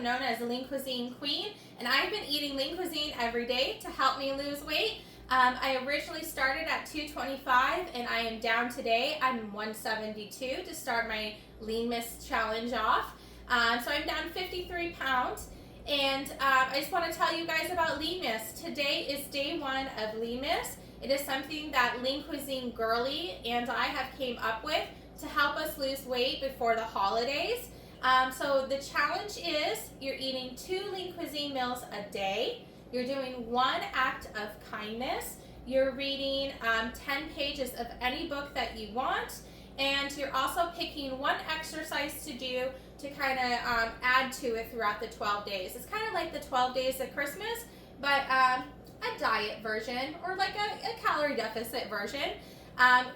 known as Lean Cuisine Queen, and I've been eating Lean Cuisine every day to help me lose weight. I originally started at 225 and I am down today. I'm 172 to start my Lean Miss challenge off. So I'm down 53 pounds. And I just want to tell you guys about Lean Miss. Today is day 1 of Lean Miss. It is something that Lean Cuisine Girly and I have came up with to help us lose weight before the holidays. So the challenge is you're eating 2 Lean Cuisine meals a day. You're doing 1 act of kindness. You're reading 10 pages of any book that you want. And you're also picking 1 exercise to do to kind of add to it throughout the 12 days. It's kind of like the 12 days of Christmas, but a diet version or like a calorie deficit version.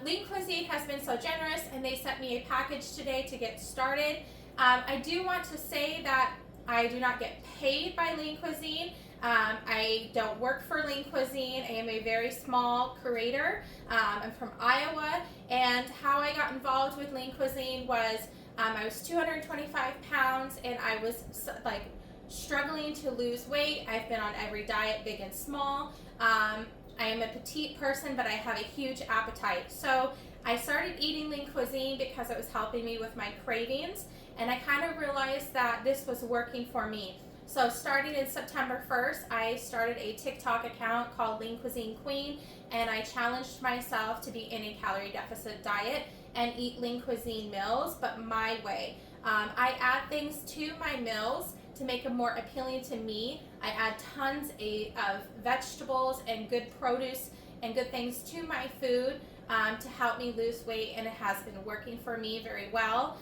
Lean Cuisine has been so generous and they sent me a package today to get started. I do want to say that I do not get paid by Lean Cuisine. I don't work for Lean Cuisine. I am a very small creator. I'm from Iowa, and how I got involved with Lean Cuisine was I was 225 pounds and I was like struggling to lose weight. I've been on every diet, big and small. I am a petite person, but I have a huge appetite. So I started eating Lean Cuisine because it was helping me with my cravings, and I kind of realized that this was working for me. So starting in September 1st, I started a TikTok account called Lean Cuisine Queen, and I challenged myself to be in a calorie deficit diet and eat Lean Cuisine meals, but my way. I add things to my meals to make them more appealing to me. I add tons of vegetables and good produce and good things to my food to help me lose weight, and it has been working for me very well.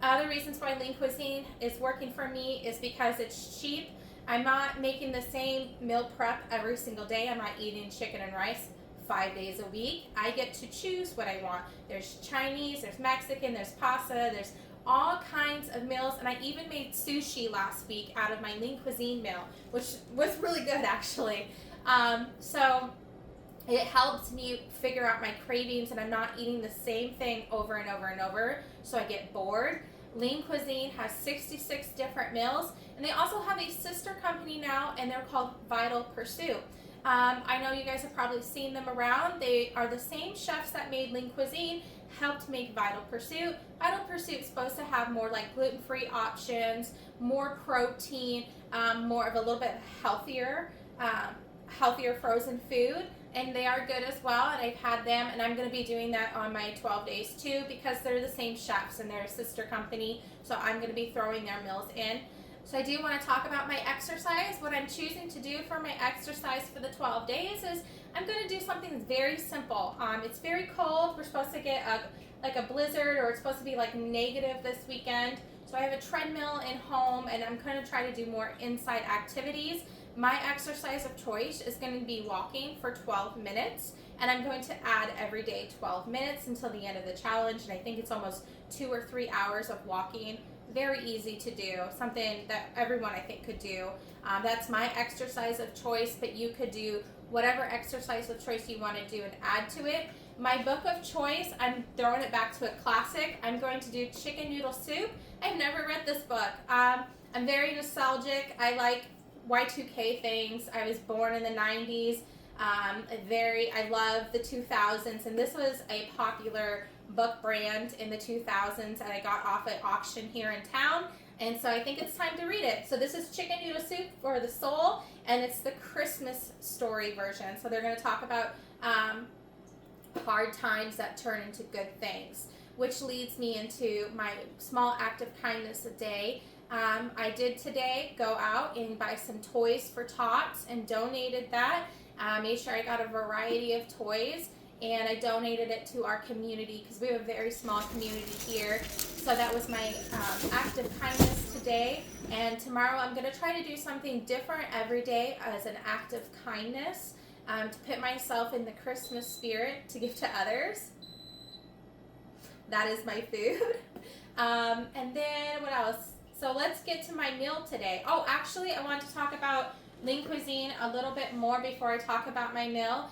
Other reasons why Lean Cuisine is working for me is because it's cheap. I'm not making the same meal prep every single day. I'm not eating chicken and rice 5 days a week. I get to choose what I want. There's Chinese, there's Mexican, there's pasta, there's all kinds of meals, and I even made sushi last week out of my Lean Cuisine meal, which was really good actually. So it helps me figure out my cravings, and I'm not eating the same thing over and over and over, so I get bored. Lean Cuisine has 66 different meals, and they also have a sister company now, and they're called Vital Pursuit. I know you guys have probably seen them around. They are the same chefs that made Lean Cuisine, helped make Vital Pursuit. Vital Pursuit is supposed to have more like gluten-free options, more protein, more of a little bit healthier frozen food, and they are good as well, and I've had them, and I'm going to be doing that on my 12 days too because they're the same chefs and they're a sister company, so I'm going to be throwing their meals in. So I do want to talk about my exercise. What I'm choosing to do for my exercise for the 12 days is I'm going to do something very simple. It's very cold. We're supposed to get like a blizzard, or it's supposed to be like negative this weekend. So I have a treadmill in home, and I'm going to try to do more inside activities. My exercise of choice is going to be walking for 12 minutes, and I'm going to add every day 12 minutes until the end of the challenge, and I think it's almost 2 or 3 hours of walking. Very easy to do, something that everyone I think could do. That's my exercise of choice, but you could do whatever exercise of choice you want to do and add to it. My book of choice, I'm throwing it back to a classic. I'm going to do Chicken Noodle Soup. I've never read this book. I'm very nostalgic. I like Y2K things. I was born in the 90s. I love the 2000s, and this was a popular book brand in the 2000s that I got off at auction here in town, and so I think it's time to read it. So this is Chicken Noodle Soup for the Soul, and it's the Christmas story version. So they're going to talk about hard times that turn into good things, which leads me into my small act of kindness a day. I did today go out and buy some toys for Tots and donated that. Made sure I got a variety of toys, and I donated it to our community because we have a very small community here. So that was my act of kindness today, and tomorrow I'm going to try to do something different every day as an act of kindness to put myself in the Christmas spirit to give to others. That is my food. And then what else? So let's get to my meal today. Oh, actually, I want to talk about Lean Cuisine a little bit more before I talk about my meal.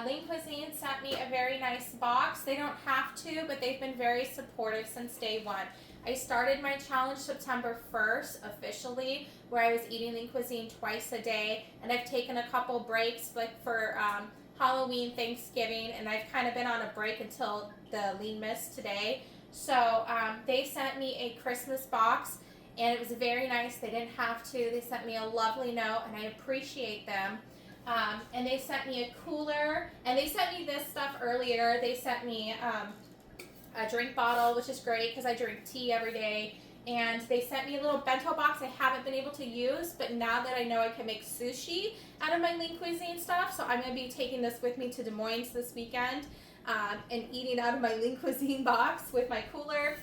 Lean Cuisine sent me a very nice box. They don't have to, but they've been very supportive since day one. I started my challenge September 1st officially, where I was eating Lean Cuisine twice a day, and I've taken a couple breaks like for Halloween, Thanksgiving, and I've kind of been on a break until the Lean Miss today. So they sent me a Christmas box, and it was very nice. They didn't have to. They sent me a lovely note, and I appreciate them. And they sent me a cooler, and they sent me this stuff earlier. They sent me a drink bottle, which is great because I drink tea every day. And they sent me a little bento box I haven't been able to use, but now that I know I can make sushi out of my Lean Cuisine stuff, so I'm going to be taking this with me to Des Moines this weekend and eating out of my Lean Cuisine box with my cooler.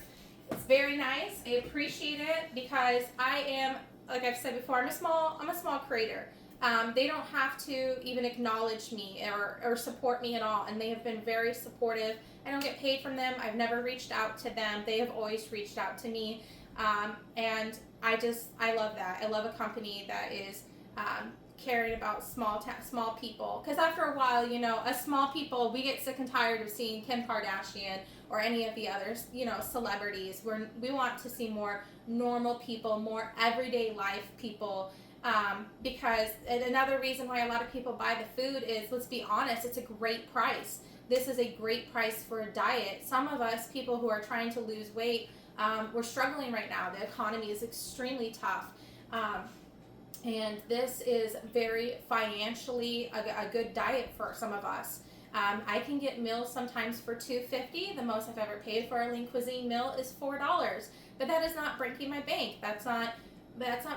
It's very nice. I appreciate it because I am, like I've said before, I'm a small creator. They don't have to even acknowledge me or support me at all, and they have been very supportive. I don't get paid from them. I've never reached out to them. They have always reached out to me, and I love that. I love a company that is caring about small people, because after a while, you know, us small people, we get sick and tired of seeing Kim Kardashian or any of the others, you know, celebrities. We want to see more normal people, more everyday life people. Because another reason why a lot of people buy the food is, let's be honest, it's a great price. This is a great price for a diet. Some of us, people who are trying to lose weight, we're struggling right now. The economy is extremely tough. And this is very financially a good diet for some of us. I can get meals sometimes for $2.50. The most I've ever paid for a Lean Cuisine meal is $4. But that is not breaking my bank. That's not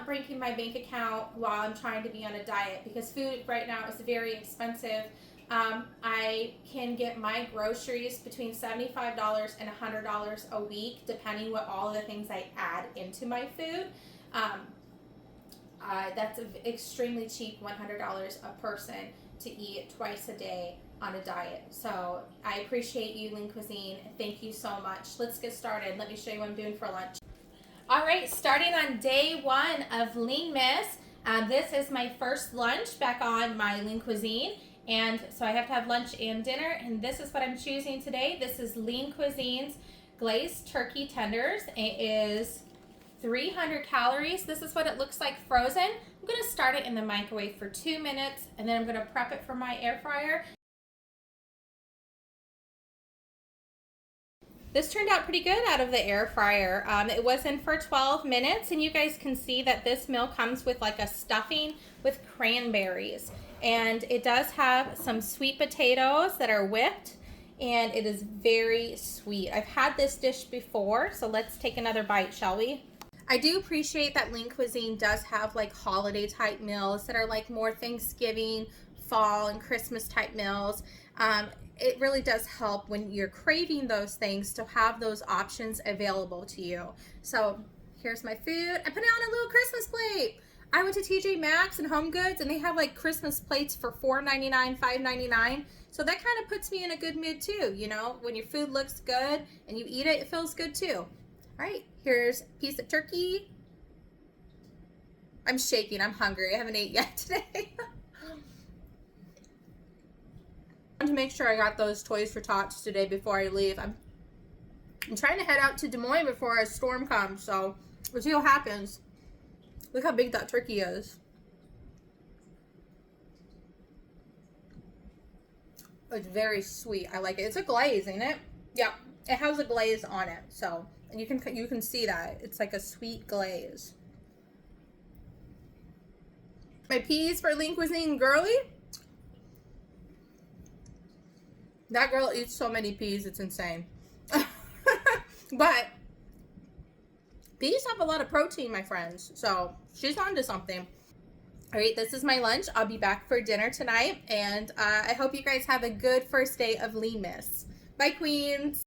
breaking my bank account while I'm trying to be on a diet, because food right now is very expensive. I can get my groceries between $75 and $100 a week, depending what all of the things I add into my food. That's extremely cheap, $100 a person to eat twice a day on a diet. So I appreciate you, Lean Cuisine. Thank you so much. Let's get started. Let me show you what I'm doing for lunch. All right, starting on day one of Lean Miss. This is my first lunch back on my Lean Cuisine. And so I have to have lunch and dinner, and this is what I'm choosing today. This is Lean Cuisine's glazed turkey tenders. It is 300 calories. This is what it looks like frozen. I'm gonna start it in the microwave for 2 minutes, and then I'm gonna prep it for my air fryer. This turned out pretty good out of the air fryer. It was in for 12 minutes, and you guys can see that this meal comes with like a stuffing with cranberries. And it does have some sweet potatoes that are whipped, and it is very sweet. I've had this dish before, so let's take another bite, shall we? I do appreciate that Lean Cuisine does have like holiday type meals that are like more Thanksgiving, fall, and Christmas type meals. It really does help when you're craving those things to have those options available to you. So here's my food. I put it on a little Christmas plate. I went to TJ Maxx and Home Goods, and they have like Christmas plates for $4.99, $5.99. So that kind of puts me in a good mood too. You know, when your food looks good and you eat it, it feels good too. All right, here's a piece of turkey. I'm shaking, I'm hungry. I haven't ate yet today. To make sure I got those Toys for Tots today before I leave. I'm trying to head out to Des Moines before a storm comes, so we'll see what happens. Look how big that turkey is. It's very sweet. I like it. It's a glaze, ain't it? Yeah, it has a glaze on it. So, and you can see that it's like a sweet glaze. My peas for Lean Cuisine girly. That girl eats so many peas, it's insane. But peas have a lot of protein, my friends. So she's onto something. All right, this is my lunch. I'll be back for dinner tonight. And I hope you guys have a good first day of Lean Miss. Bye, queens.